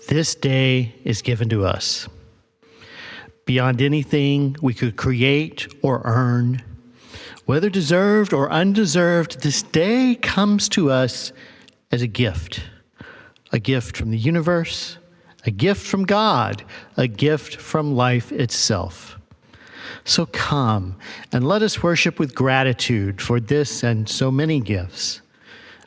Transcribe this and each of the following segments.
This day is given to us. Beyond anything we could create or earn, whether deserved or undeserved, this day comes to us as a gift from the universe, a gift from God, a gift from life itself. So come and let us worship with gratitude for this and so many gifts,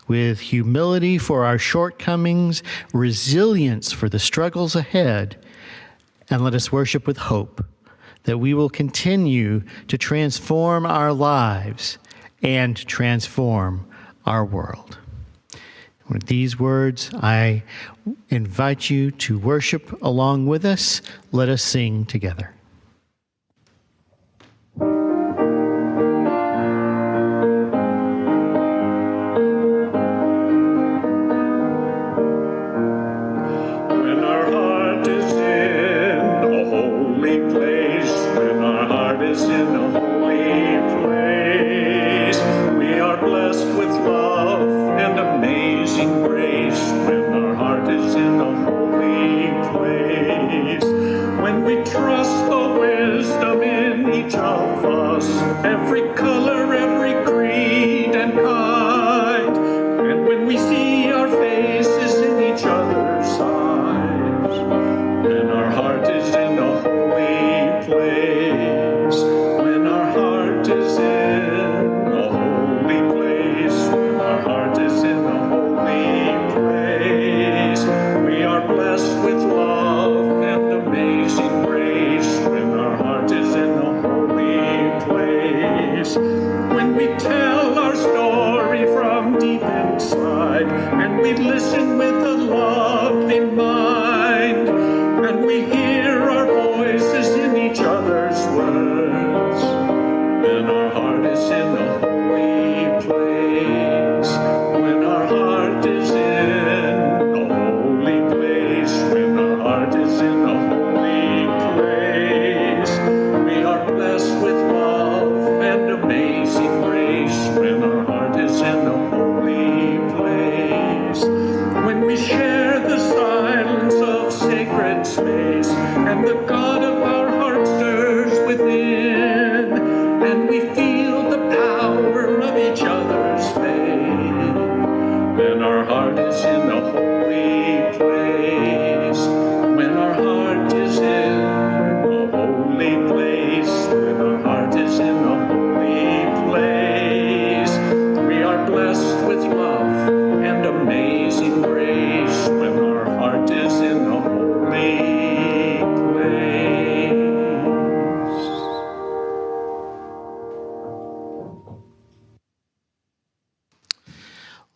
with humility for our shortcomings, resilience for the struggles ahead, and let us worship with hope that we will continue to transform our lives and transform our world. With these words, I invite you to worship along with us. Let us sing together.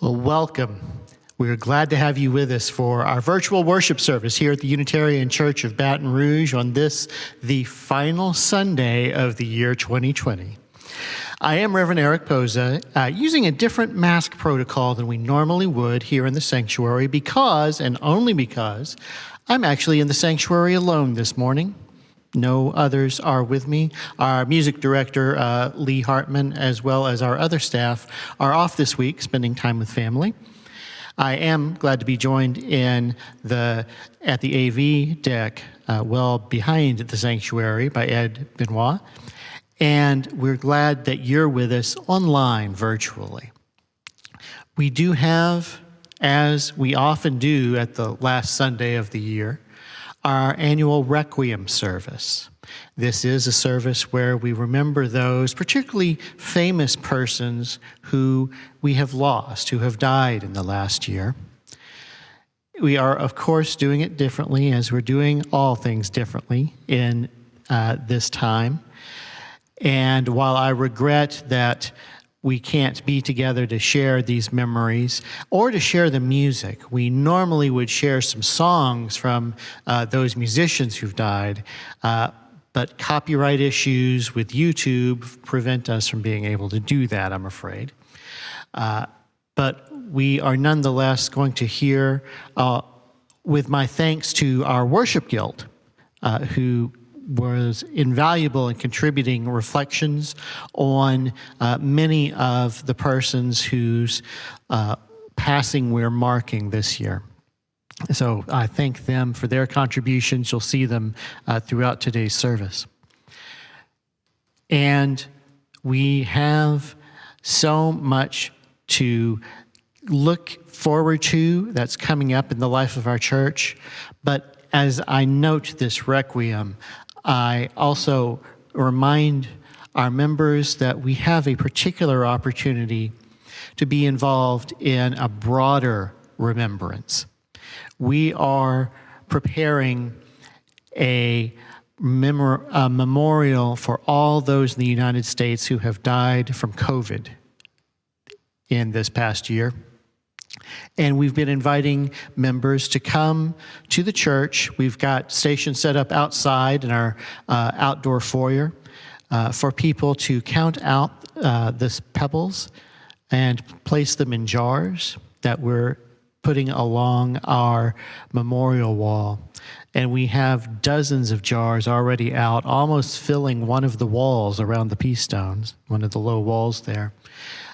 Welcome. We're glad to have you with us for our virtual worship service here at the Unitarian Church of Baton Rouge on this, the final Sunday of the year 2020. I am Reverend Eric Poza, using a different mask protocol than we normally would here in the sanctuary because, and only because, I'm actually in the sanctuary alone this morning. No others are with me. Our music director, Lee Hartman, as well as our other staff, are off this week, spending time with family. I am glad to be joined at the AV deck, well behind the sanctuary, by Ed Benoit. And we're glad that you're with us online virtually. We do have, as we often do at the last Sunday of the year, our annual Requiem Service. This is a service where we remember those particularly famous persons who we have lost, who have died in the last year. We are, of course, doing it differently, as we're doing all things differently in this time. And while I regret that we can't be together to share these memories or to share the music, we normally would share some songs from those musicians who've died, but copyright issues with YouTube prevent us from being able to do that, I'm afraid. But we are nonetheless going to hear, with my thanks to our worship guild, who was invaluable in contributing reflections on many of the persons whose passing we're marking this year. So I thank them for their contributions. You'll see them throughout today's service. And we have so much to look forward to that's coming up in the life of our church. But as I note this Requiem, I also remind our members that we have a particular opportunity to be involved in a broader remembrance. We are preparing a memorial for all those in the United States who have died from COVID in this past year. And we've been inviting members to come to the church. We've got stations set up outside in our outdoor foyer for people to count out the pebbles and place them in jars that we're putting along our memorial wall. And we have dozens of jars already out, almost filling one of the walls around the peace stones, one of the low walls there.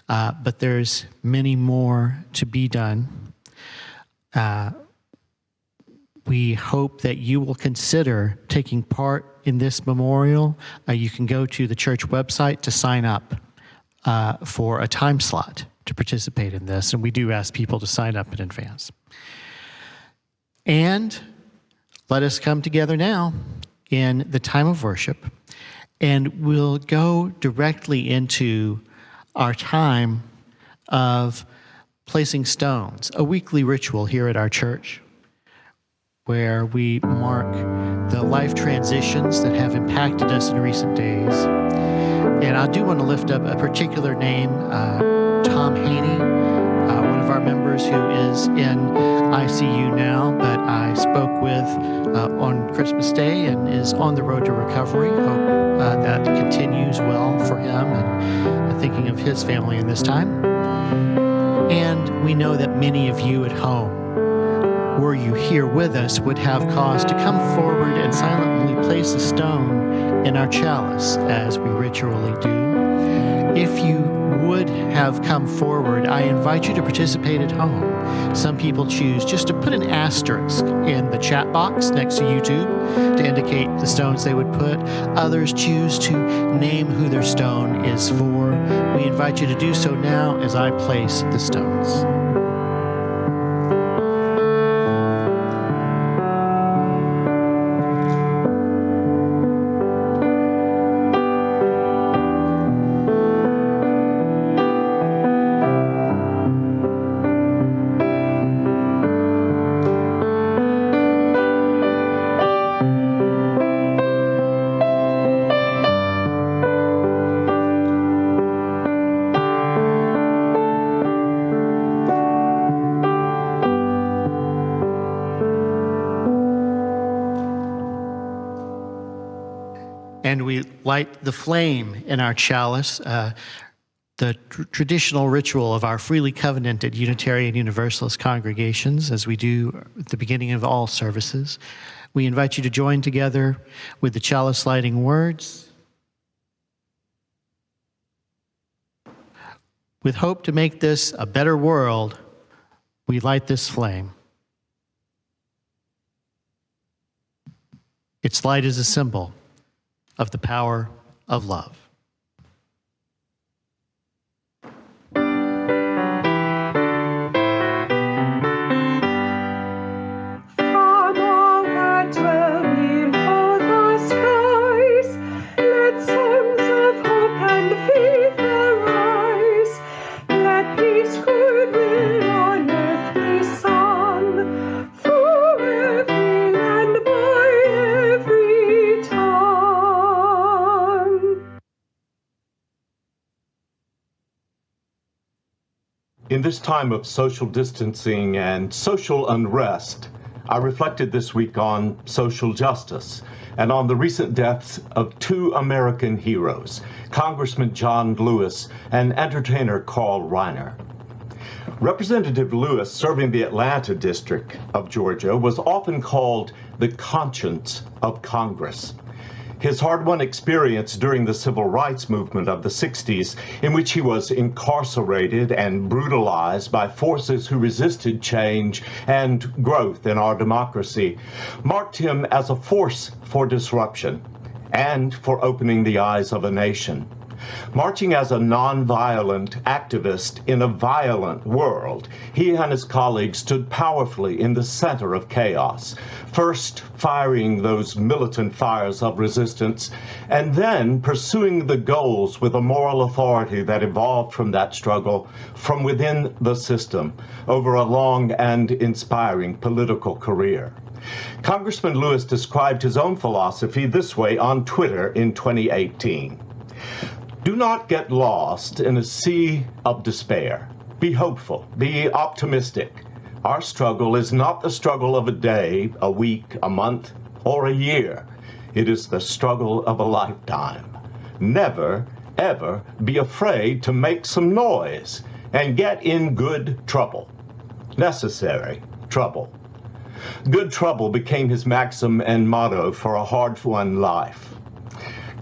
But there's many more to be done. We hope that you will consider taking part in this memorial. You can go to the church website to sign up for a time slot to participate in this, and we do ask people to sign up in advance. And let us come together now in the time of worship, and we'll go directly into our time of placing stones, a weekly ritual here at our church, where we mark the life transitions that have impacted us in recent days. And I do want to lift up a particular name, Tom Haney, one of our members who is in ICU now, but I spoke with on Christmas Day and is on the road to recovery. Hope that continues well for him, and thinking of his family in this time. And we know that many of you at home, were you here with us, would have cause to come forward and silently place a stone in our chalice as we ritually do. If you would have come forward, I invite you to participate at home. Some people choose just to put an asterisk in the chat box next to YouTube to indicate the stones they would put. Others choose to name who their stone is for. We invite you to do so now as I place the stones. And we light the flame in our chalice, the traditional ritual of our freely covenanted Unitarian Universalist congregations, as we do at the beginning of all services. We invite you to join together with the chalice lighting words. With hope to make this a better world, we light this flame. Its light is a symbol of the power of love. In this time of social distancing and social unrest, I reflected this week on social justice and on the recent deaths of two American heroes, Congressman John Lewis and entertainer Carl Reiner. Representative Lewis, serving the Atlanta district of Georgia, was often called the conscience of Congress. His hard-won experience during the civil rights movement of the 60s, in which he was incarcerated and brutalized by forces who resisted change and growth in our democracy, marked him as a force for disruption and for opening the eyes of a nation. Marching as a nonviolent activist in a violent world, he and his colleagues stood powerfully in the center of chaos, first firing those militant fires of resistance, and then pursuing the goals with a moral authority that evolved from that struggle from within the system over a long and inspiring political career. Congressman Lewis described his own philosophy this way on Twitter in 2018. Do not get lost in a sea of despair. Be hopeful. Be optimistic. Our struggle is not the struggle of a day, a week, a month, or a year. It is the struggle of a lifetime. Never, ever be afraid to make some noise and get in good trouble. Necessary trouble. Good trouble became his maxim and motto for a hard-won life.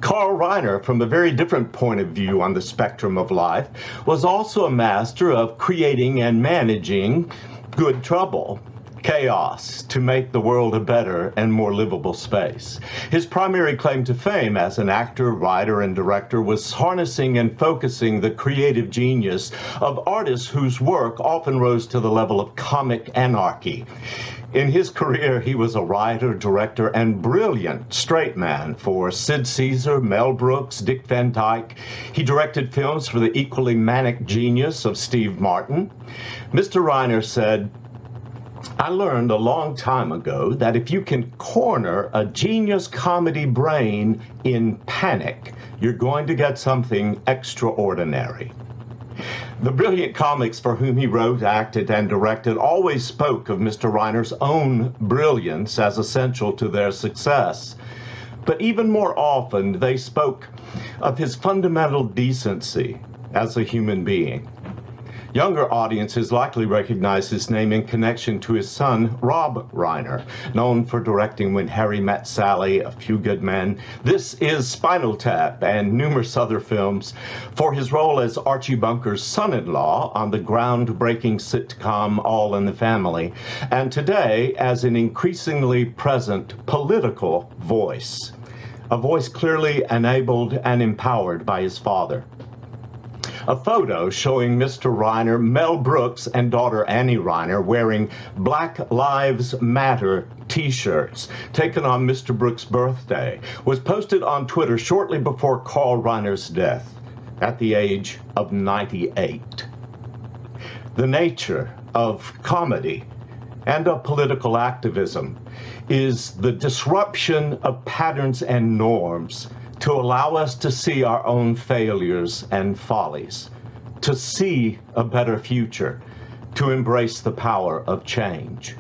Carl Reiner, from a very different point of view on the spectrum of life, was also a master of creating and managing good trouble, chaos, to make the world a better and more livable space. His primary claim to fame as an actor, writer, and director was harnessing and focusing the creative genius of artists whose work often rose to the level of comic anarchy. In his career, he was a writer, director, and brilliant straight man for Sid Caesar, Mel Brooks, Dick Van Dyke. He directed films for the equally manic genius of Steve Martin. Mr. Reiner said, I learned a long time ago that if you can corner a genius comedy brain in panic, you're going to get something extraordinary. The brilliant comics for whom he wrote, acted, and directed always spoke of Mr. Reiner's own brilliance as essential to their success. But even more often, they spoke of his fundamental decency as a human being. Younger audiences likely recognize his name in connection to his son, Rob Reiner, known for directing When Harry Met Sally, A Few Good Men, This Is Spinal Tap, and numerous other films, for his role as Archie Bunker's son-in-law on the groundbreaking sitcom All in the Family, and today as an increasingly present political voice, a voice clearly enabled and empowered by his father. A photo showing Mr. Reiner, Mel Brooks, and daughter Annie Reiner wearing Black Lives Matter t-shirts taken on Mr. Brooks' birthday was posted on Twitter shortly before Carl Reiner's death at the age of 98. The nature of comedy and of political activism is the disruption of patterns and norms to allow us to see our own failures and follies, to see a better future, to embrace the power of change.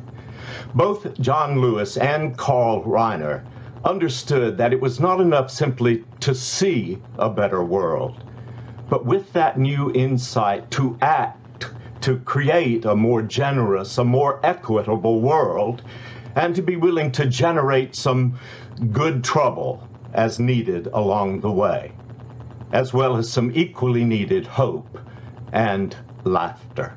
Both John Lewis and Carl Reiner understood that it was not enough simply to see a better world, but with that new insight to act, to create a more generous, a more equitable world, and to be willing to generate some good trouble as needed along the way, as well as some equally needed hope and laughter.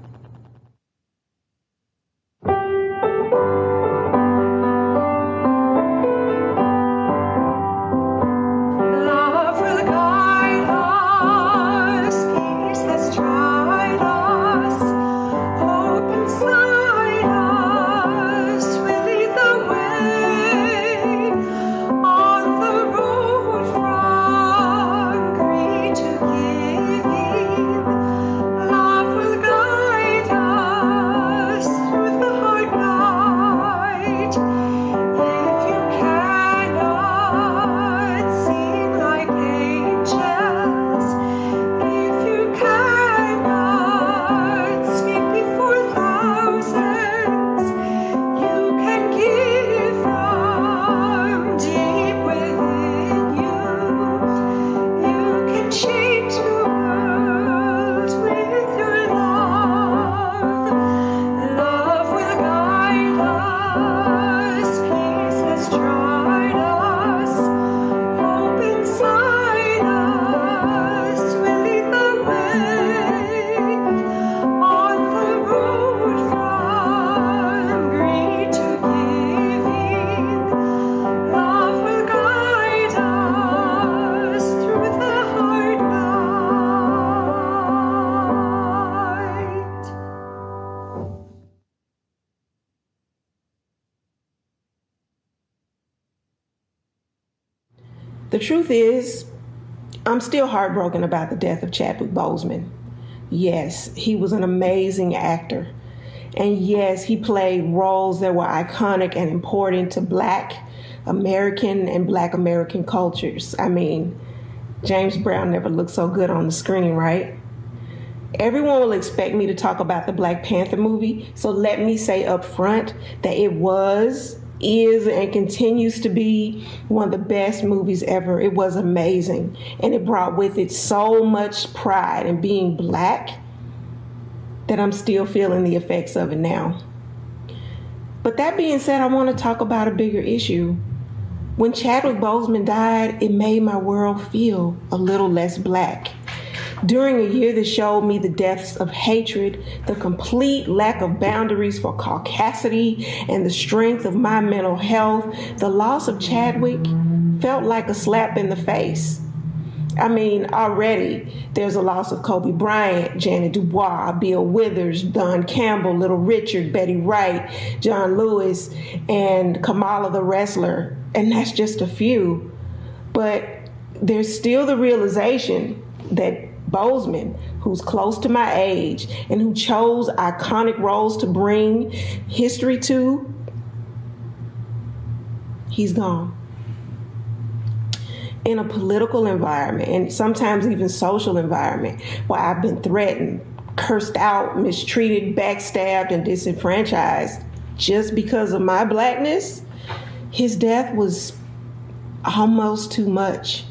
The truth is, I'm still heartbroken about the death of Chadwick Boseman. Yes, he was an amazing actor. And yes, he played roles that were iconic and important to Black American and Black American cultures. I mean, James Brown never looked so good on the screen, right? Everyone will expect me to talk about the Black Panther movie, so let me say up front that it was, is, and continues to be one of the best movies ever. It was amazing, and it brought with it so much pride in being Black that I'm still feeling the effects of it now. But that being said, I want to talk about a bigger issue. When Chadwick Boseman died, it made my world feel a little less Black. During a year that showed me the depths of hatred, the complete lack of boundaries for caucasity, and the strength of my mental health, the loss of Chadwick felt like a slap in the face. I mean, already there's a loss of Kobe Bryant, Janet Dubois, Bill Withers, Don Campbell, Little Richard, Betty Wright, John Lewis, and Kamala the wrestler, and that's just a few. But there's still the realization that Boseman, who's close to my age and who chose iconic roles to bring history to, he's gone. In a political environment and sometimes even social environment where I've been threatened, cursed out, mistreated, backstabbed, and disenfranchised just because of my Blackness, his death was almost too much.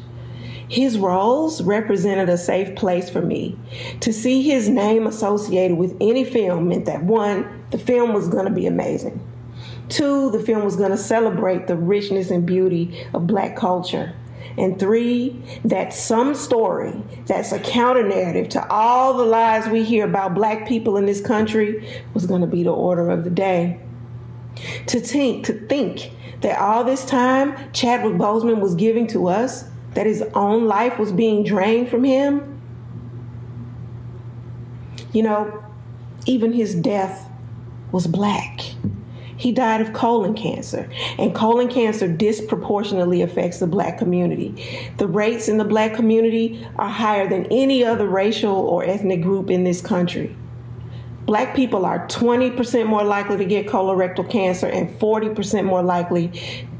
His roles represented a safe place for me. To see his name associated with any film meant that, one, the film was going to be amazing. Two, the film was going to celebrate the richness and beauty of Black culture. And three, that some story that's a counter narrative to all the lies we hear about Black people in this country was going to be the order of the day. To think that all this time Chadwick Boseman was giving to us, that his own life was being drained from him. You know, even his death was Black. He died of colon cancer, and colon cancer disproportionately affects the Black community. The rates in the Black community are higher than any other racial or ethnic group in this country. Black people are 20% more likely to get colorectal cancer and 40% more likely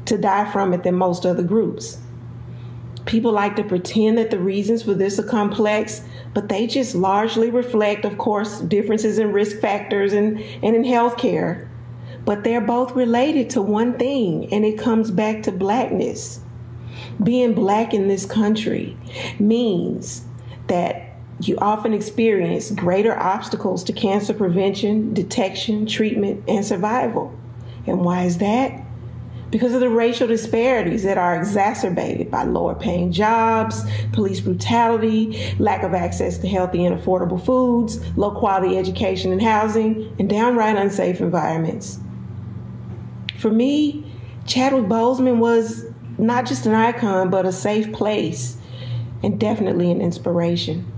to die from it than most other groups. People like to pretend that the reasons for this are complex, but they just largely reflect, of course, differences in risk factors and in healthcare. But they're both related to one thing, and it comes back to Blackness. Being Black in this country means that you often experience greater obstacles to cancer prevention, detection, treatment, and survival. And why is that? Because of the racial disparities that are exacerbated by lower paying jobs, police brutality, lack of access to healthy and affordable foods, low quality education and housing, and downright unsafe environments. For me, Chadwick Boseman was not just an icon, but a safe place and definitely an inspiration.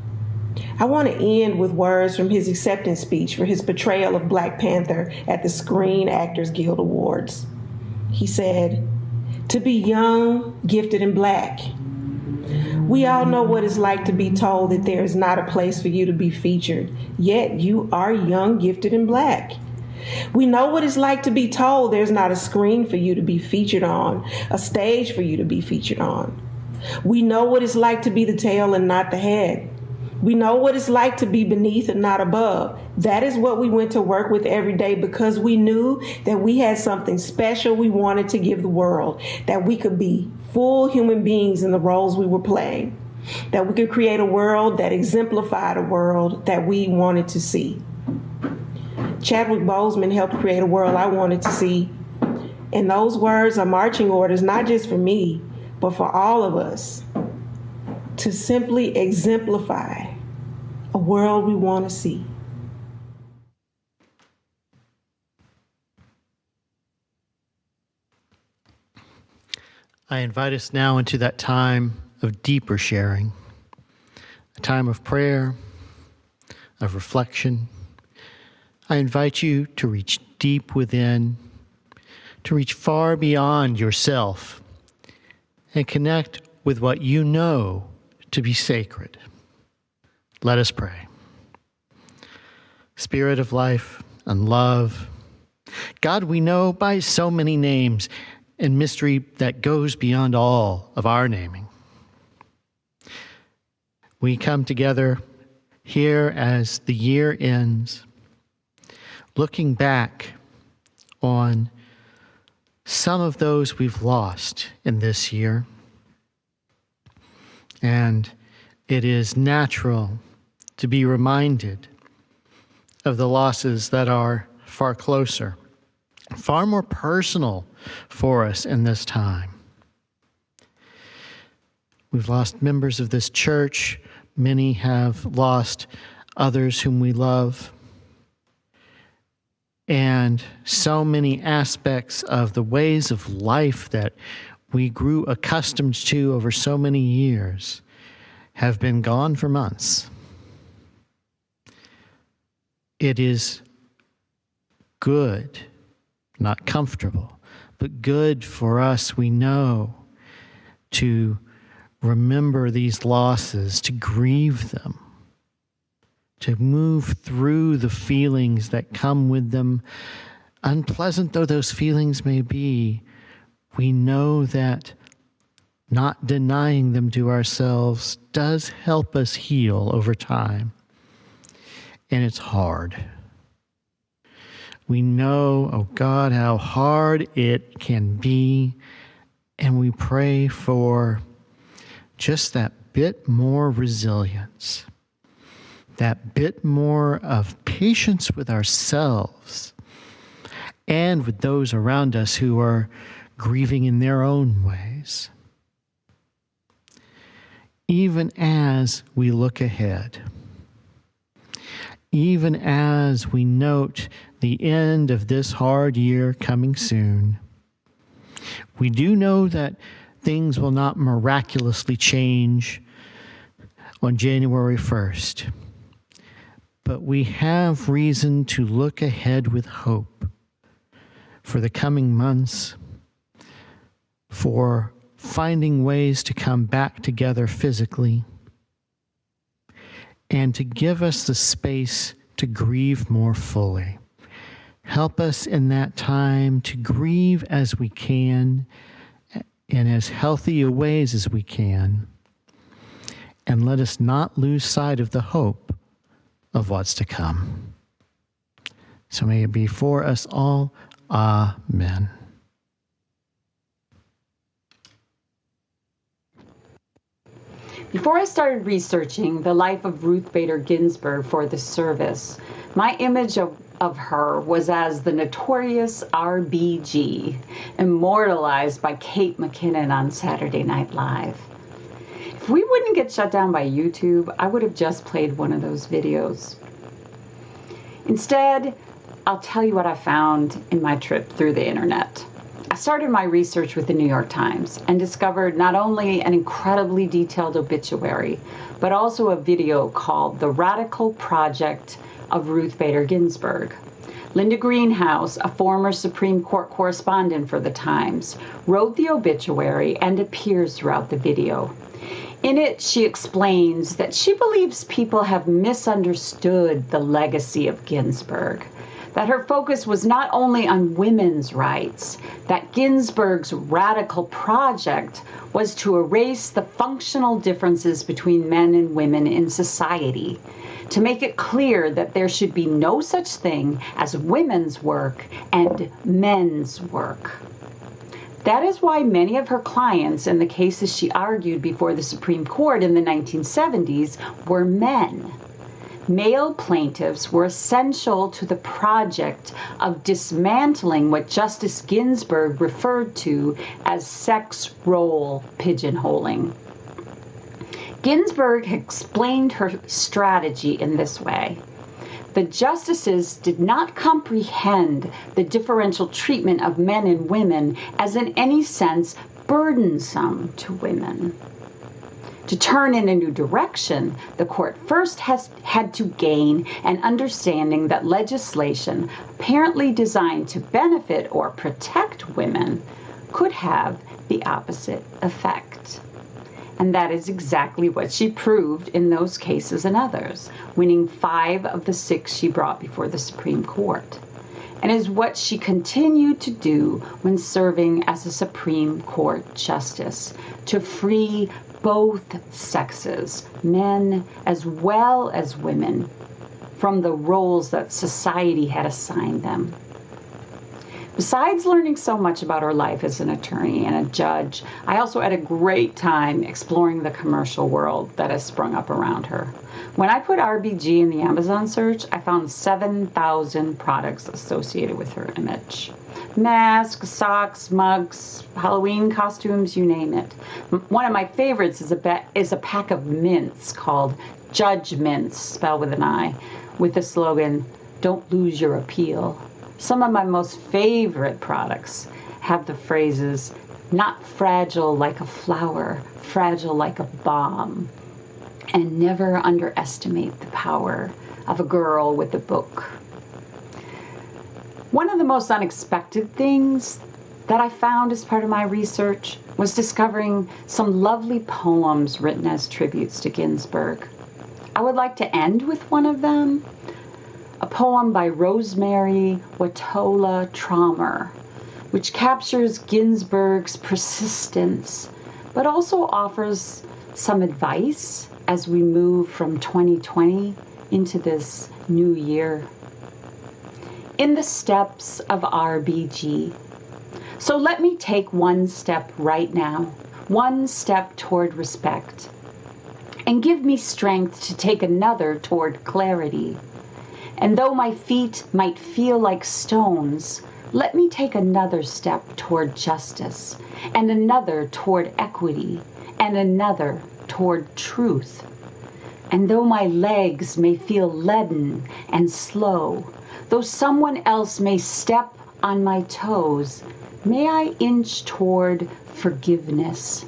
I want to end with words from his acceptance speech for his portrayal of Black Panther at the Screen Actors Guild Awards. He said, "To be young, gifted, and Black. We all know what it's like to be told that there is not a place for you to be featured, yet you are young, gifted, and Black. We know what it's like to be told there's not a screen for you to be featured on, a stage for you to be featured on. We know what it's like to be the tail and not the head. We know what it's like to be beneath and not above. That is what we went to work with every day because we knew that we had something special we wanted to give the world, that we could be full human beings in the roles we were playing, that we could create a world that exemplified a world that we wanted to see." Chadwick Boseman helped create a world I wanted to see. And those words are marching orders, not just for me, but for all of us, to simply exemplify a world we want to see. I invite us now into that time of deeper sharing, a time of prayer, of reflection. I invite you to reach deep within, to reach far beyond yourself, and connect with what you know to be sacred. Let us pray. Spirit of life and love, God, we know by so many names and mystery that goes beyond all of our naming. We come together here as the year ends, looking back on some of those we've lost in this year. And it is natural to be reminded of the losses that are far closer, far more personal for us in this time. We've lost members of this church. Many have lost others whom we love. And so many aspects of the ways of life that we grew accustomed to over so many years have been gone for months. It is good, not comfortable, but good for us, we know, to remember these losses, to grieve them, to move through the feelings that come with them. Unpleasant though those feelings may be, we know that not denying them to ourselves does help us heal over time. And it's hard. We know, oh God, how hard it can be, and we pray for just that bit more resilience, that bit more of patience with ourselves and with those around us who are grieving in their own ways. Even as we look ahead, even as we note the end of this hard year coming soon, we do know that things will not miraculously change on January 1st. But we have reason to look ahead with hope for the coming months, for finding ways to come back together physically, and to give us the space to grieve more fully. Help us in that time to grieve as we can, in as healthy a ways as we can, and let us not lose sight of the hope of what's to come. So may it be for us all. Amen. Before I started researching the life of Ruth Bader Ginsburg for this service, my image of her was as the notorious RBG, immortalized by Kate McKinnon on Saturday Night Live. If we wouldn't get shut down by YouTube, I would have just played one of those videos. Instead, I'll tell you what I found in my trip through the internet. I started my research with the New York Times and discovered not only an incredibly detailed obituary, but also a video called The Radical Project of Ruth Bader Ginsburg. Linda Greenhouse, a former Supreme Court correspondent for the Times, wrote the obituary and appears throughout the video. In it, she explains that she believes people have misunderstood the legacy of Ginsburg, that her focus was not only on women's rights, that Ginsburg's radical project was to erase the functional differences between men and women in society, to make it clear that there should be no such thing as women's work and men's work. That is why many of her clients in the cases she argued before the Supreme Court in the 1970s were men. Male plaintiffs were essential to the project of dismantling what Justice Ginsburg referred to as sex role pigeonholing. Ginsburg explained her strategy in this way. The justices did not comprehend the differential treatment of men and women as in any sense burdensome to women. To turn in a new direction, the court first had to gain an understanding that legislation apparently designed to benefit or protect women could have the opposite effect. And that is exactly what she proved in those cases and others, winning 5 of the 6 she brought before the Supreme Court. And is what she continued to do when serving as a Supreme Court justice, to free both sexes, men as well as women, from the roles that society had assigned them. Besides learning so much about her life as an attorney and a judge, I also had a great time exploring the commercial world that has sprung up around her. When I put RBG in the Amazon search, I found 7,000 products associated with her image. Masks, socks, mugs, Halloween costumes, you name it. One of my favorites is a pack of mints called Judge Mints, spelled with an I, with the slogan, "Don't lose your appeal." Some of my most favorite products have the phrases, "not fragile like a flower, fragile like a bomb," and "never underestimate the power of a girl with a book." One of the most unexpected things that I found as part of my research was discovering some lovely poems written as tributes to Ginsburg. I would like to end with one of them, a poem by Rosemary Watola Traumer, which captures Ginsburg's persistence, but also offers some advice as we move from 2020 into this new year. In the steps of RBG. So let me take one step right now, one step toward respect, and give me strength to take another toward clarity. And though my feet might feel like stones, let me take another step toward justice, and another toward equity, and another toward truth. And though my legs may feel leaden and slow, though someone else may step on my toes, may I inch toward forgiveness.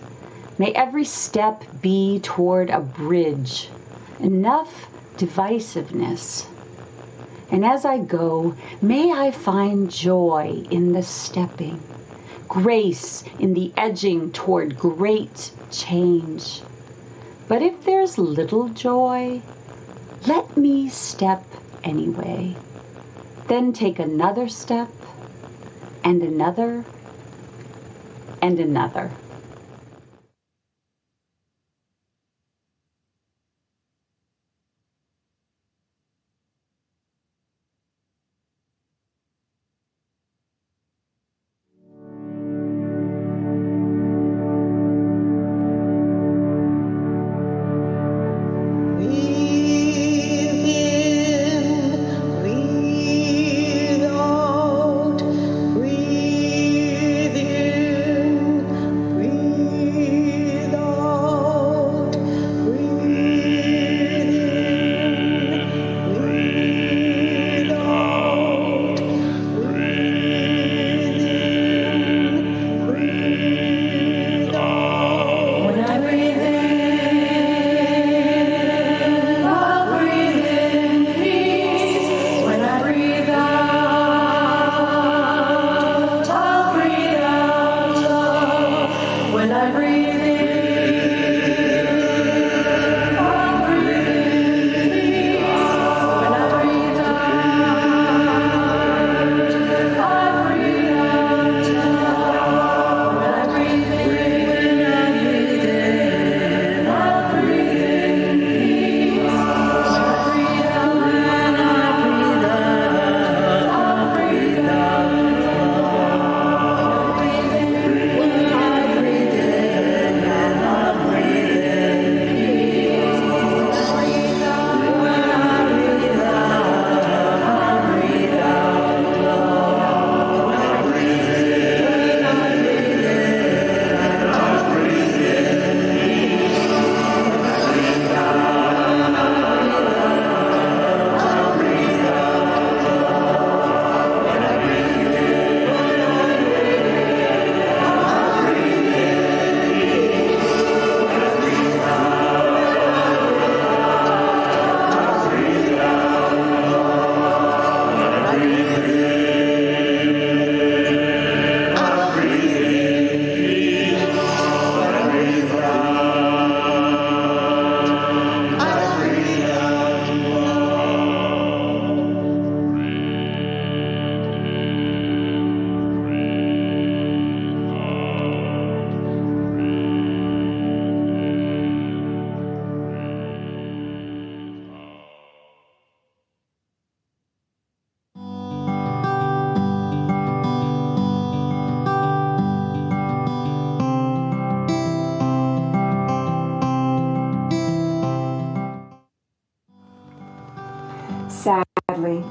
May every step be toward a bridge, enough divisiveness. And as I go, may I find joy in the stepping, grace in the edging toward great change. But if there's little joy, let me step anyway. Then take another step, and another, and another. Breathe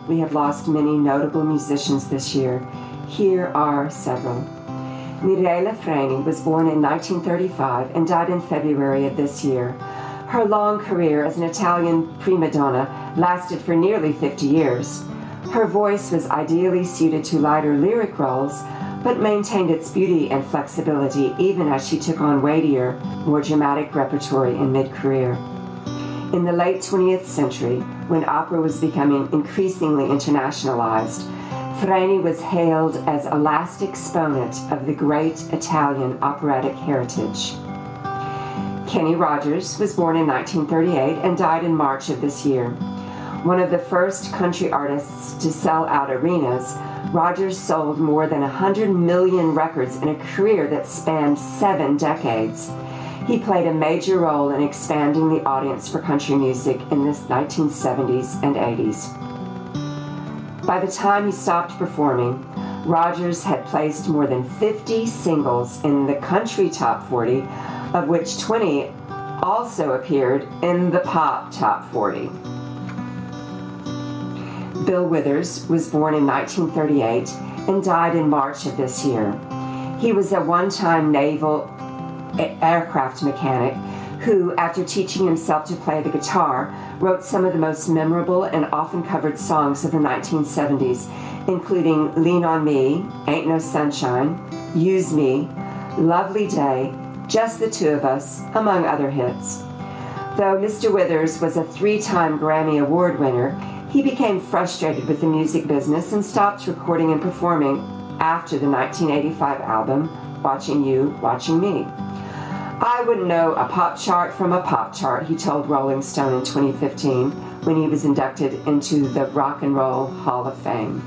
we have lost many notable musicians this year. Here are several. Miraela Frane was born in 1935 and died in February of this year. Her long career as an Italian prima donna lasted for nearly 50 years. Her voice was ideally suited to lighter lyric roles, but maintained its beauty and flexibility even as she took on weightier, more dramatic repertory in mid-career. In the late 20th century, when opera was becoming increasingly internationalized, Frane was hailed as a last exponent of the great Italian operatic heritage. Kenny Rogers was born in 1938 and died in March of this year. One of the first country artists to sell out arenas, Rogers sold more than 100 million records in a career that spanned 7 decades. He played a major role in expanding the audience for country music in the 1970s and 80s. By the time he stopped performing, Rogers had placed more than 50 singles in the country top 40, of which 20 also appeared in the pop top 40. Bill Withers was born in 1938 and died in March of this year. He was a one-time naval aircraft mechanic who, after teaching himself to play the guitar, wrote some of the most memorable and often covered songs of the 1970s, including Lean on Me, Ain't No Sunshine, Use Me, Lovely Day, Just the Two of Us, among other hits. Though Mr. Withers was a 3-time Grammy Award winner, he became frustrated with the music business and stopped recording and performing after the 1985 album, Watching You, Watching Me. I wouldn't know a pop chart from a pop chart, he told Rolling Stone in 2015 when he was inducted into the Rock and Roll Hall of Fame.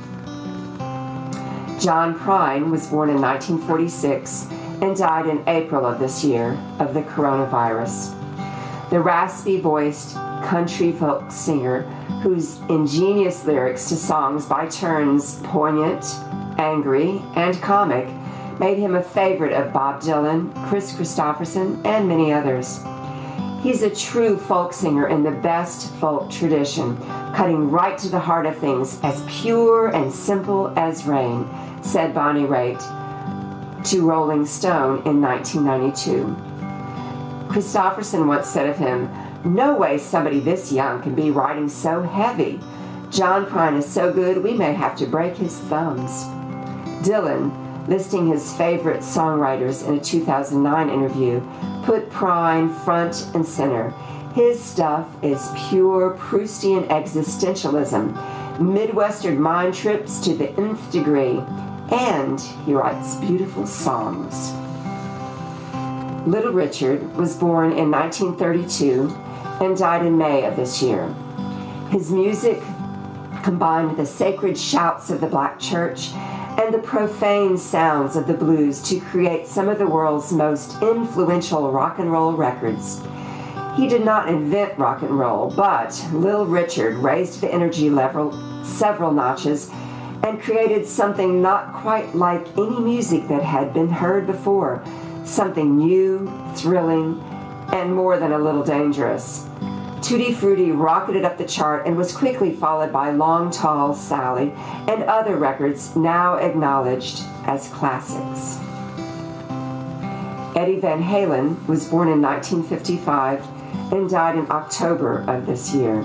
John Prine was born in 1946 and died in April of this year of the coronavirus. The raspy-voiced country folk singer whose ingenious lyrics to songs by turns poignant, angry, and comic made him a favorite of Bob Dylan, Chris Christopherson, and many others. He's a true folk singer in the best folk tradition, cutting right to the heart of things, as pure and simple as rain, said Bonnie Raitt to Rolling Stone in 1992. Christopherson once said of him, "No way somebody this young can be writing so heavy. John Prine is so good we may have to break his thumbs." Dylan, listing his favorite songwriters in a 2009 interview, put Prine front and center. His stuff is pure Proustian existentialism, Midwestern mind trips to the nth degree, and he writes beautiful songs. Little Richard was born in 1932 and died in May of this year. His music combined the sacred shouts of the black church and the profane sounds of the blues to create some of the world's most influential rock and roll records. He did not invent rock and roll, but Little Richard raised the energy level several notches and created something not quite like any music that had been heard before, something new, thrilling, and more than a little dangerous. Tutti Frutti rocketed up the chart and was quickly followed by Long Tall Sally and other records now acknowledged as classics. Eddie Van Halen was born in 1955 and died in October of this year.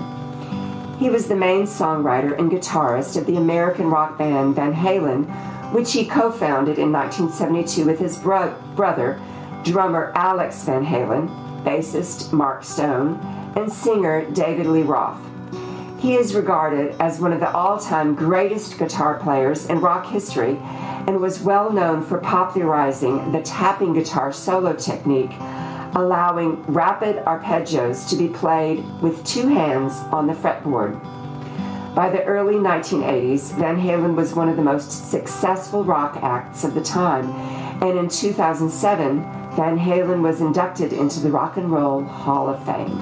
He was the main songwriter and guitarist of the American rock band Van Halen, which he co-founded in 1972 with his brother, drummer Alex Van Halen, bassist Mark Stone, and singer David Lee Roth. He is regarded as one of the all-time greatest guitar players in rock history and was well known for popularizing the tapping guitar solo technique, allowing rapid arpeggios to be played with 2 hands on the fretboard. By the early 1980s, Van Halen was one of the most successful rock acts of the time, and in 2007, Van Halen was inducted into the Rock and Roll Hall of Fame.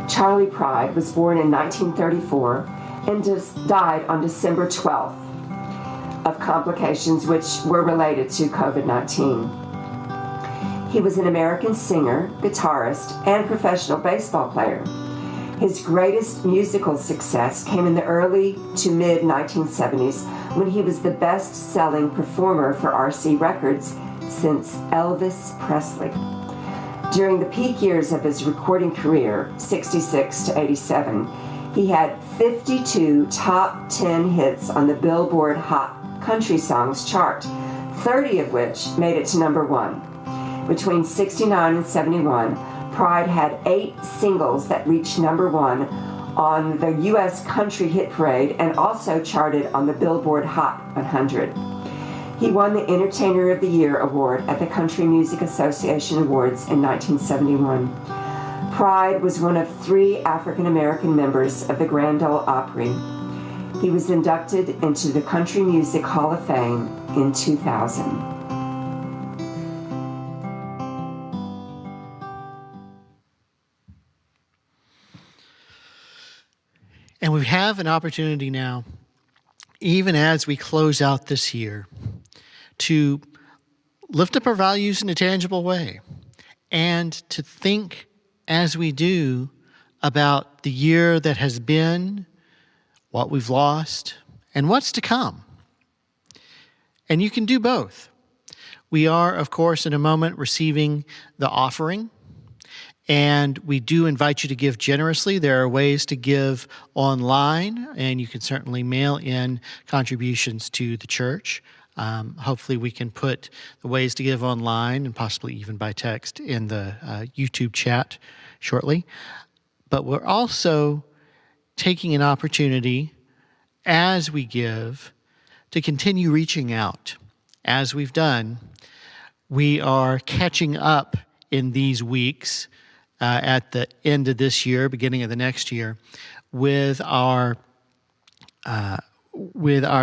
Charlie Pride was born in 1934 and died on December 12th of complications which were related to COVID-19. He was an American singer, guitarist, and professional baseball player. His greatest musical success came in the early to mid 1970s when he was the best-selling performer for RC Records since Elvis Presley. During the peak years of his recording career, 66 to 87, he had 52 top 10 hits on the Billboard Hot Country Songs chart, 30 of which made it to number 1. Between 69 and 71, Prine had 8 singles that reached number 1 on the U.S. Country Hit Parade and also charted on the Billboard Hot 100. He won the Entertainer of the Year award at the Country Music Association Awards in 1971. Prine was one of 3 African-American members of the Grand Ole Opry. He was inducted into the Country Music Hall of Fame in 2000. And we have an opportunity now, even as we close out this year, to lift up our values in a tangible way and to think as we do about the year that has been, what we've lost, and what's to come. And you can do both. We are, of course, in a moment receiving the offering, and we do invite you to give generously. There are ways to give online, and you can certainly mail in contributions to the church. Hopefully we can put the ways to give online and possibly even by text in the YouTube chat shortly. But we're also taking an opportunity as we give to continue reaching out. As we've done, we are catching up in these weeks at the end of this year, beginning of the next year, with our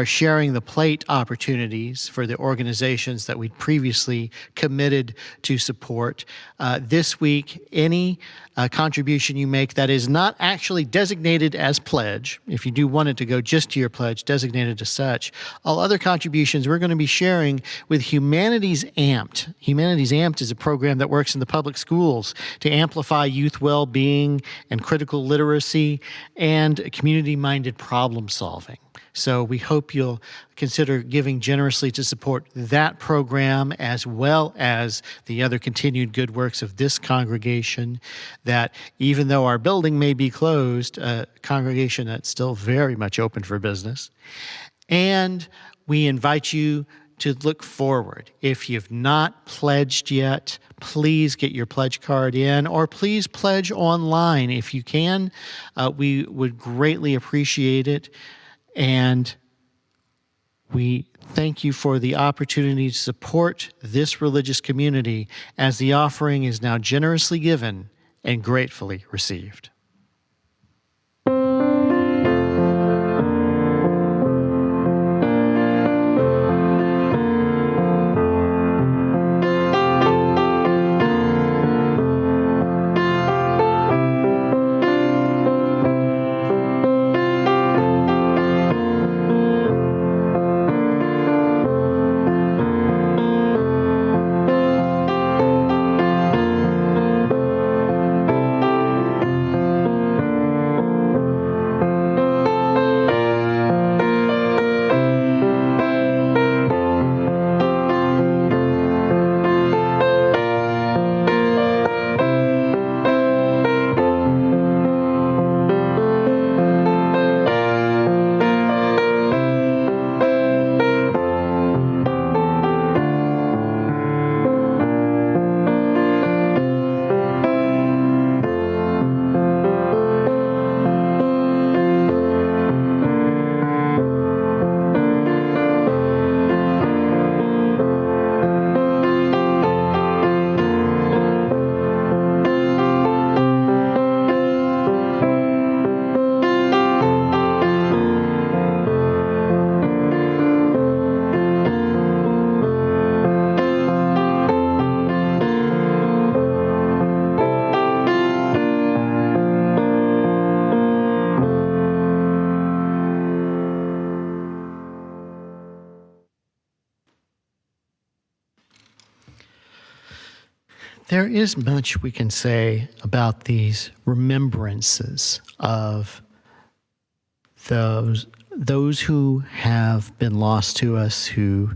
sharing the plate opportunities for the organizations that we previously committed to support. This week, any contribution you make that is not actually designated as pledge, if you do want it to go just to your pledge, designated as such, all other contributions we're going to be sharing with Humanities Amped. Humanities Amped is a program that works in the public schools to amplify youth well-being and critical literacy and community-minded problem solving. So we hope you'll consider giving generously to support that program as well as the other continued good works of this congregation that, even though our building may be closed, a congregation that's still very much open for business. And we invite you to look forward. If you've not pledged yet, please get your pledge card in, or please pledge online if you can. We would greatly appreciate it. And we thank you for the opportunity to support this religious community as the offering is now generously given and gratefully received. There is much we can say about these remembrances of those who have been lost to us, who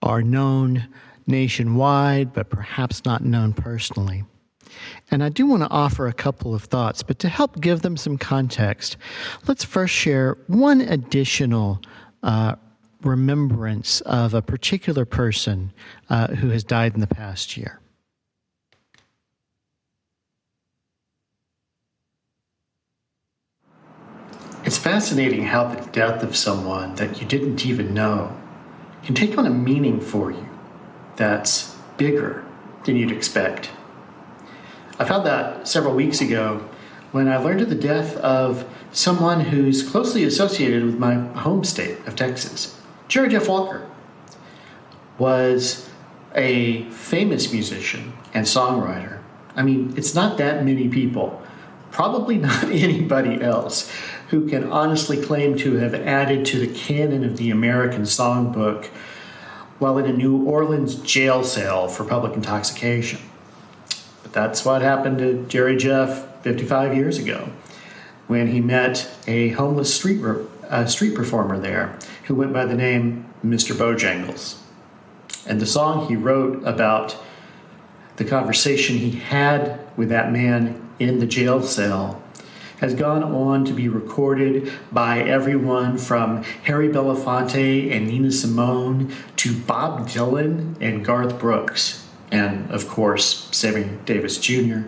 are known nationwide, but perhaps not known personally. And I do want to offer a couple of thoughts, but to help give them some context, let's first share one additional remembrance of a particular person who has died in the past year. It's fascinating how the death of someone that you didn't even know can take on a meaning for you that's bigger than you'd expect. I found that several weeks ago when I learned of the death of someone who's closely associated with my home state of Texas. Jerry Jeff Walker was a famous musician and songwriter. I mean, it's not that many people, probably not anybody else, who can honestly claim to have added to the canon of the American songbook while in a New Orleans jail cell for public intoxication. But that's what happened to Jerry Jeff 55 years ago when he met a homeless street performer there who went by the name Mr. Bojangles. And the song he wrote about the conversation he had with that man in the jail cell has gone on to be recorded by everyone from Harry Belafonte and Nina Simone to Bob Dylan and Garth Brooks, and of course, Sammy Davis Jr.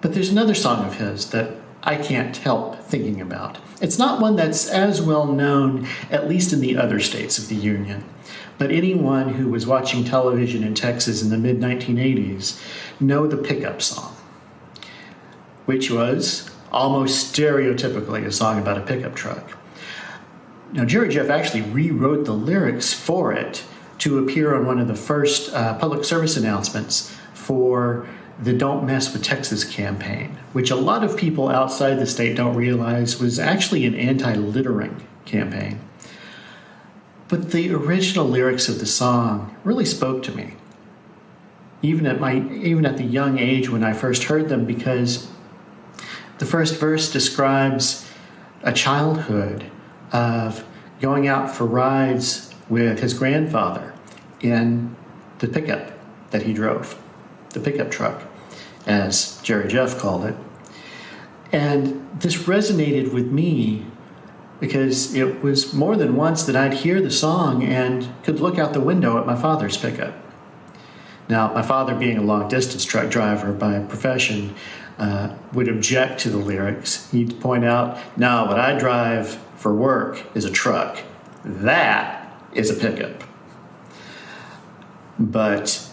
But there's another song of his that I can't help thinking about. It's not one that's as well known, at least in the other states of the Union, but anyone who was watching television in Texas in the mid-1980s know the pickup song, which was almost stereotypically a song about a pickup truck. Now, Jerry Jeff actually rewrote the lyrics for it to appear on one of the first public service announcements for the Don't Mess with Texas campaign, which a lot of people outside the state don't realize was actually an anti-littering campaign. But the original lyrics of the song really spoke to me, even at the young age when I first heard them, because the first verse describes a childhood of going out for rides with his grandfather in the pickup that he drove, the pickup truck, as Jerry Jeff called it. And this resonated with me because it was more than once that I'd hear the song and could look out the window at my father's pickup. Now, my father, being a long-distance truck driver by profession, would object to the lyrics. He'd point out, no, what I drive for work is a truck. That is a pickup. But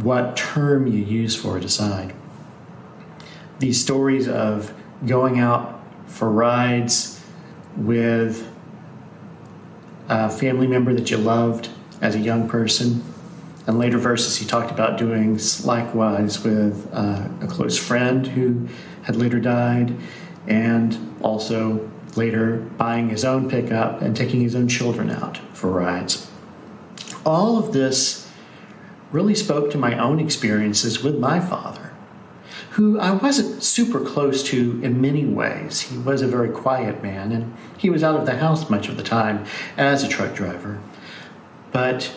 what term you use for it aside. These stories of going out for rides with a family member that you loved as a young person. In later verses, he talked about doing likewise with a close friend who had later died, and also later buying his own pickup and taking his own children out for rides. All of this really spoke to my own experiences with my father, who I wasn't super close to in many ways. He was a very quiet man, and he was out of the house much of the time as a truck driver. But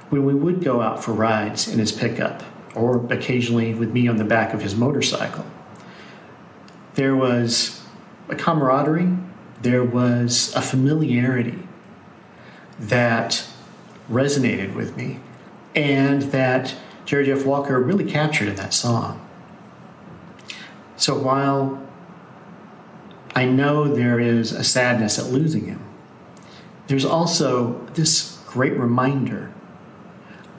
when we would go out for rides in his pickup, or occasionally with me on the back of his motorcycle, there was a camaraderie, there was a familiarity that resonated with me, and that Jerry Jeff Walker really captured in that song. So while I know there is a sadness at losing him, there's also this great reminder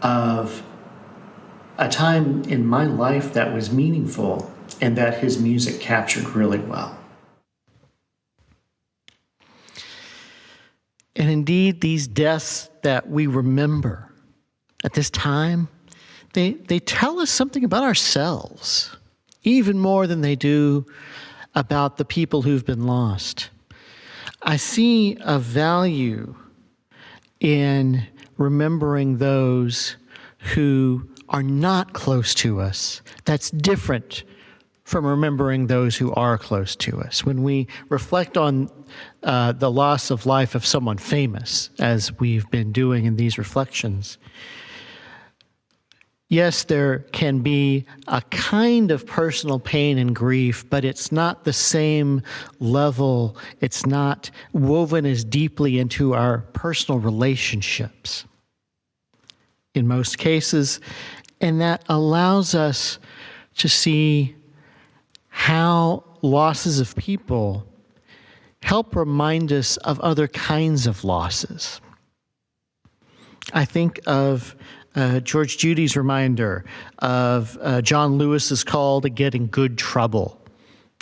of a time in my life that was meaningful and that his music captured really well. And indeed, these deaths that we remember at this time, they tell us something about ourselves, even more than they do about the people who've been lost. I see a value in remembering those who are not close to us. That's different from remembering those who are close to us. When we reflect on the loss of life of someone famous, as we've been doing in these reflections, yes, there can be a kind of personal pain and grief, but it's not the same level. It's not woven as deeply into our personal relationships in most cases, and that allows us to see how losses of people help remind us of other kinds of losses. I think of George Judy's reminder of John Lewis's call to get in good trouble,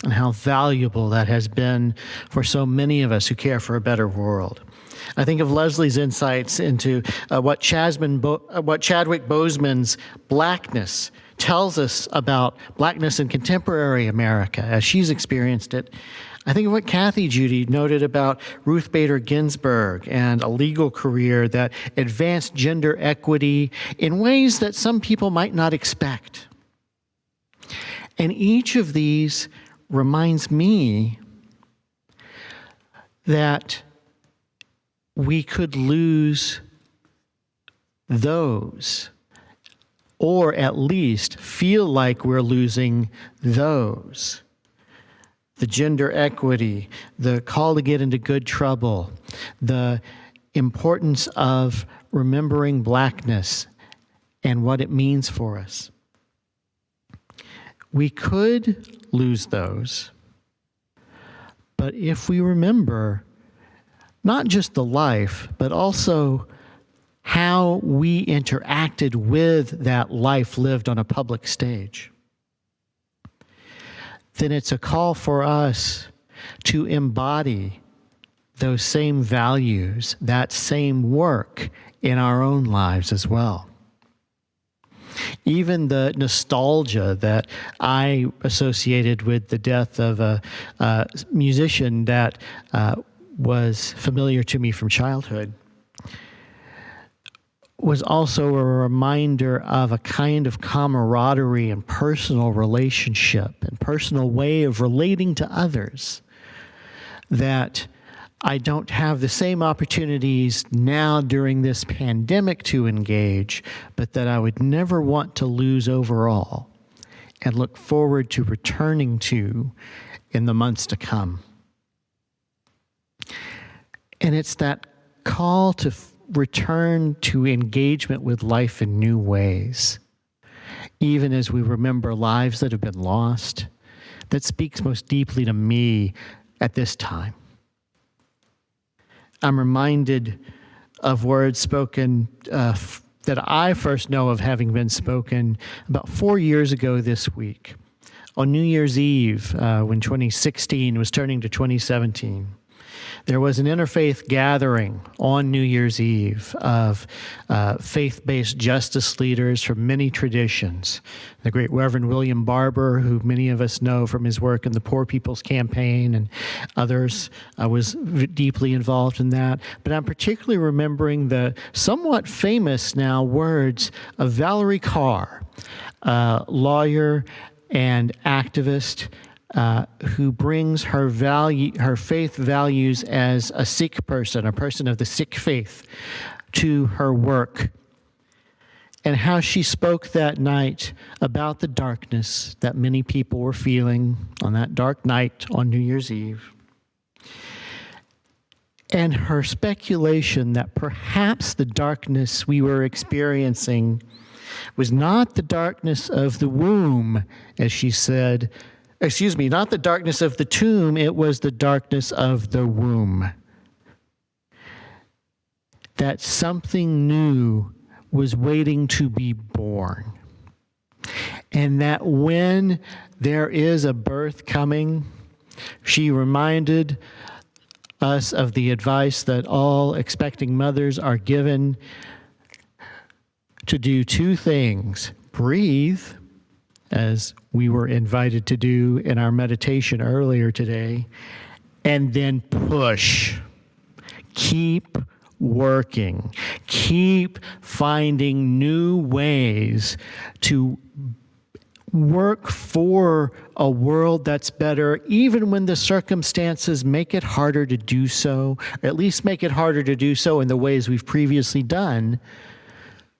and how valuable that has been for so many of us who care for a better world. I think of Leslie's insights into what Chadwick Boseman's Blackness tells us about Blackness in contemporary America as she's experienced it. I think of what Kathy Judy noted about Ruth Bader Ginsburg and a legal career that advanced gender equity in ways that some people might not expect. And each of these reminds me that we could lose those, or at least feel like we're losing those. The gender equity, the call to get into good trouble, the importance of remembering Blackness and what it means for us. We could lose those, but if we remember not just the life, but also how we interacted with that life lived on a public stage, then it's a call for us to embody those same values, that same work in our own lives as well. Even the nostalgia that I associated with the death of a musician that was familiar to me from childhood was also a reminder of a kind of camaraderie and personal relationship and personal way of relating to others that I don't have the same opportunities now during this pandemic to engage, but that I would never want to lose overall and look forward to returning to in the months to come. And it's that call to return to engagement with life in new ways, even as we remember lives that have been lost, that speaks most deeply to me at this time. I'm reminded of words spoken that I first know of having been spoken about 4 years ago this week, on New Year's Eve, when 2016 was turning to 2017. There was an interfaith gathering on New Year's Eve of faith-based justice leaders from many traditions. The great Reverend William Barber, who many of us know from his work in the Poor People's Campaign and others, was deeply involved in that. But I'm particularly remembering the somewhat famous now words of Valerie Carr, lawyer and activist, who brings her faith values as a Sikh person, a person of the Sikh faith, to her work, and how she spoke that night about the darkness that many people were feeling on that dark night on New Year's Eve, and her speculation that perhaps the darkness we were experiencing was not the darkness of the womb, as she said, not the darkness of the tomb, it was the darkness of the womb. That something new was waiting to be born. And that when there is a birth coming, she reminded us of the advice that all expecting mothers are given to do two things: breathe, as we were invited to do in our meditation earlier today, and then push. Keep working. Keep finding new ways to work for a world that's better, even when the circumstances make it harder to do so, or at least make it harder to do so in the ways we've previously done,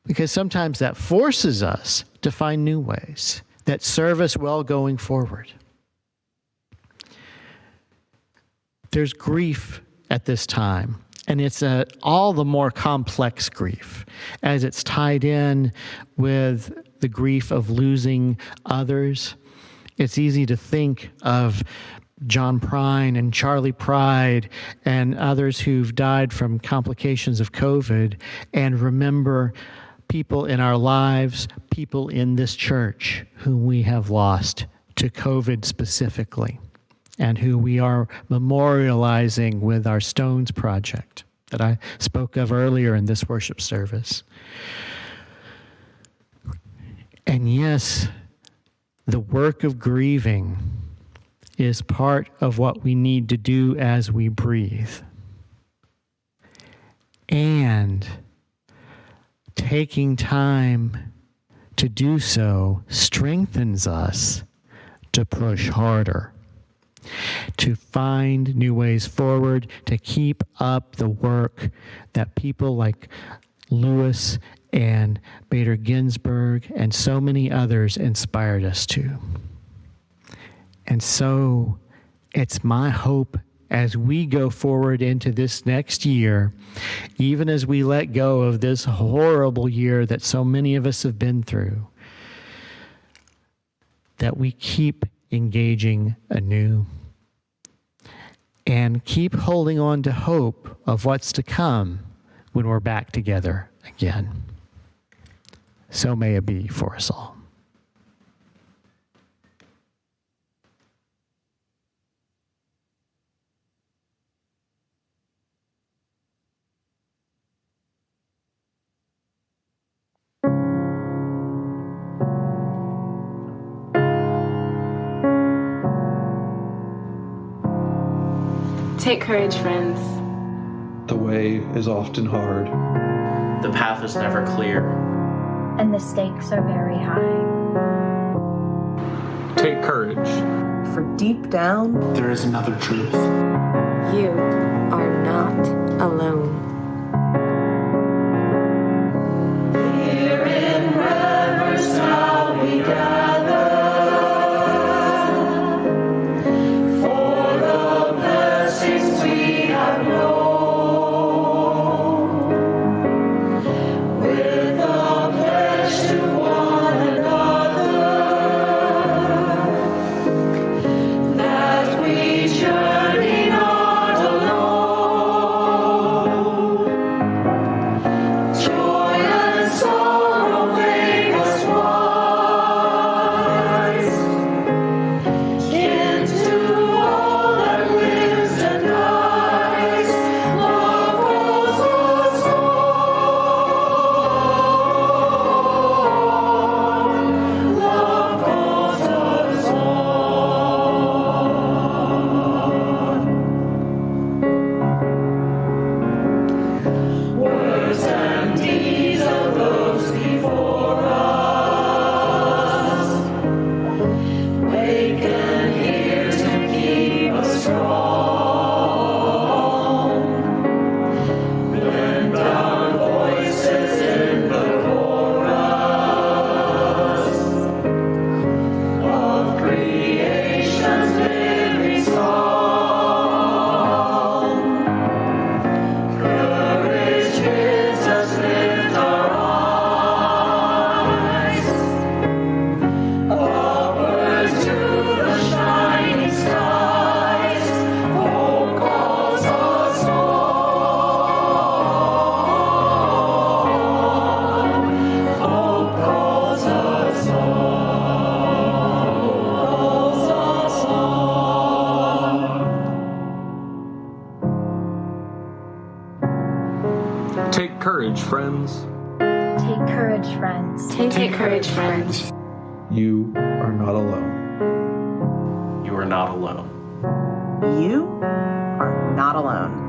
because sometimes that forces us to find new ways that serve us well going forward. There's grief at this time, and it's all the more complex grief as it's tied in with the grief of losing others. It's easy to think of John Prine and Charlie Pride and others who've died from complications of COVID and remember people in our lives, people in this church whom we have lost to COVID specifically, and who we are memorializing with our Stones project that I spoke of earlier in this worship service. And yes, the work of grieving is part of what we need to do as we breathe. And taking time to do so strengthens us to push harder, to find new ways forward, to keep up the work that people like Lewis and Bader Ginsburg and so many others inspired us to. And so it's my hope as we go forward into this next year, even as we let go of this horrible year that so many of us have been through, that we keep engaging anew and keep holding on to hope of what's to come when we're back together again. So may it be for us all. Take courage, friends. The way is often hard. The path is never clear. And the stakes are very high. Take courage. For deep down, There is another truth. you are not alone. Here in reverence now we gather for the blessings we have known, with a pledge to one another that we journey not alone. Joy and sorrow make us wise, kin to all that lives and dies. Love calls us on. Love calls us on. Words and deeds of those before us waken here to keep us strong. Blend our voices in the chorus of creation's living song. Courage bids us lift our eyes upwards to the shining skies. Hope calls us on. Hope calls us on. Calls us on. Take courage, friends. Take courage, friends. Take courage, friends. You are not alone. You are not alone. You are not alone.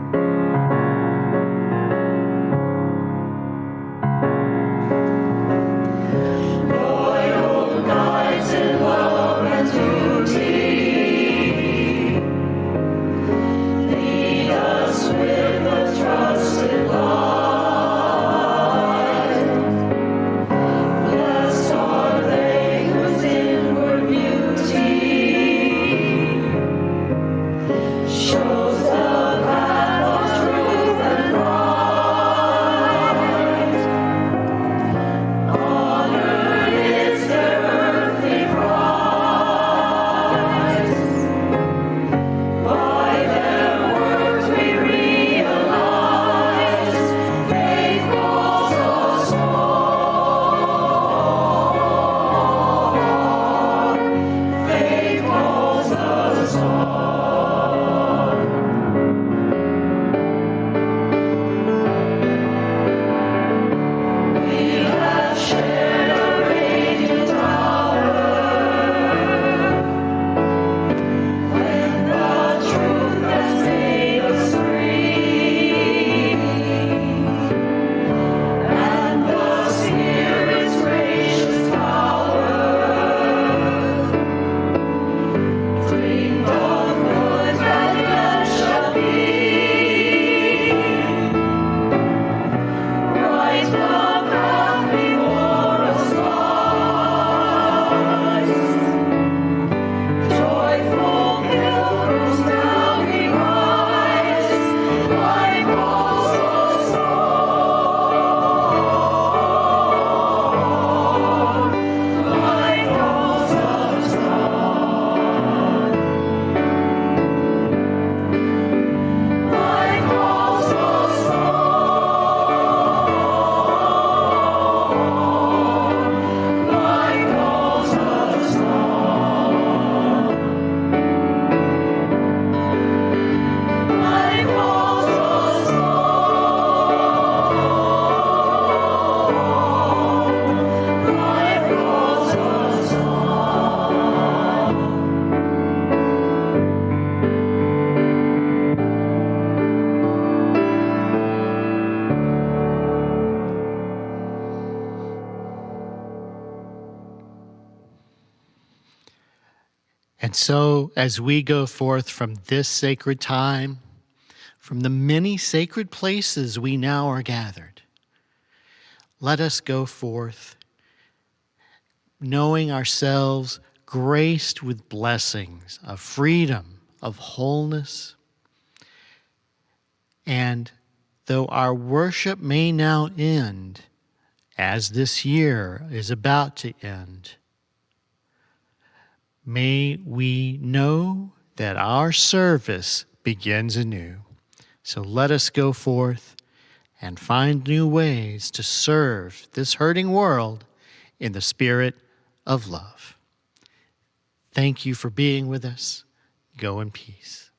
And so, as we go forth from this sacred time, from the many sacred places we now are gathered, let us go forth knowing ourselves graced with blessings of freedom, of wholeness. And though our worship may now end, as this year is about to end, may we know that our service begins anew. So let us go forth and find new ways to serve this hurting world in the spirit of love. Thank you for being with us. Go in peace.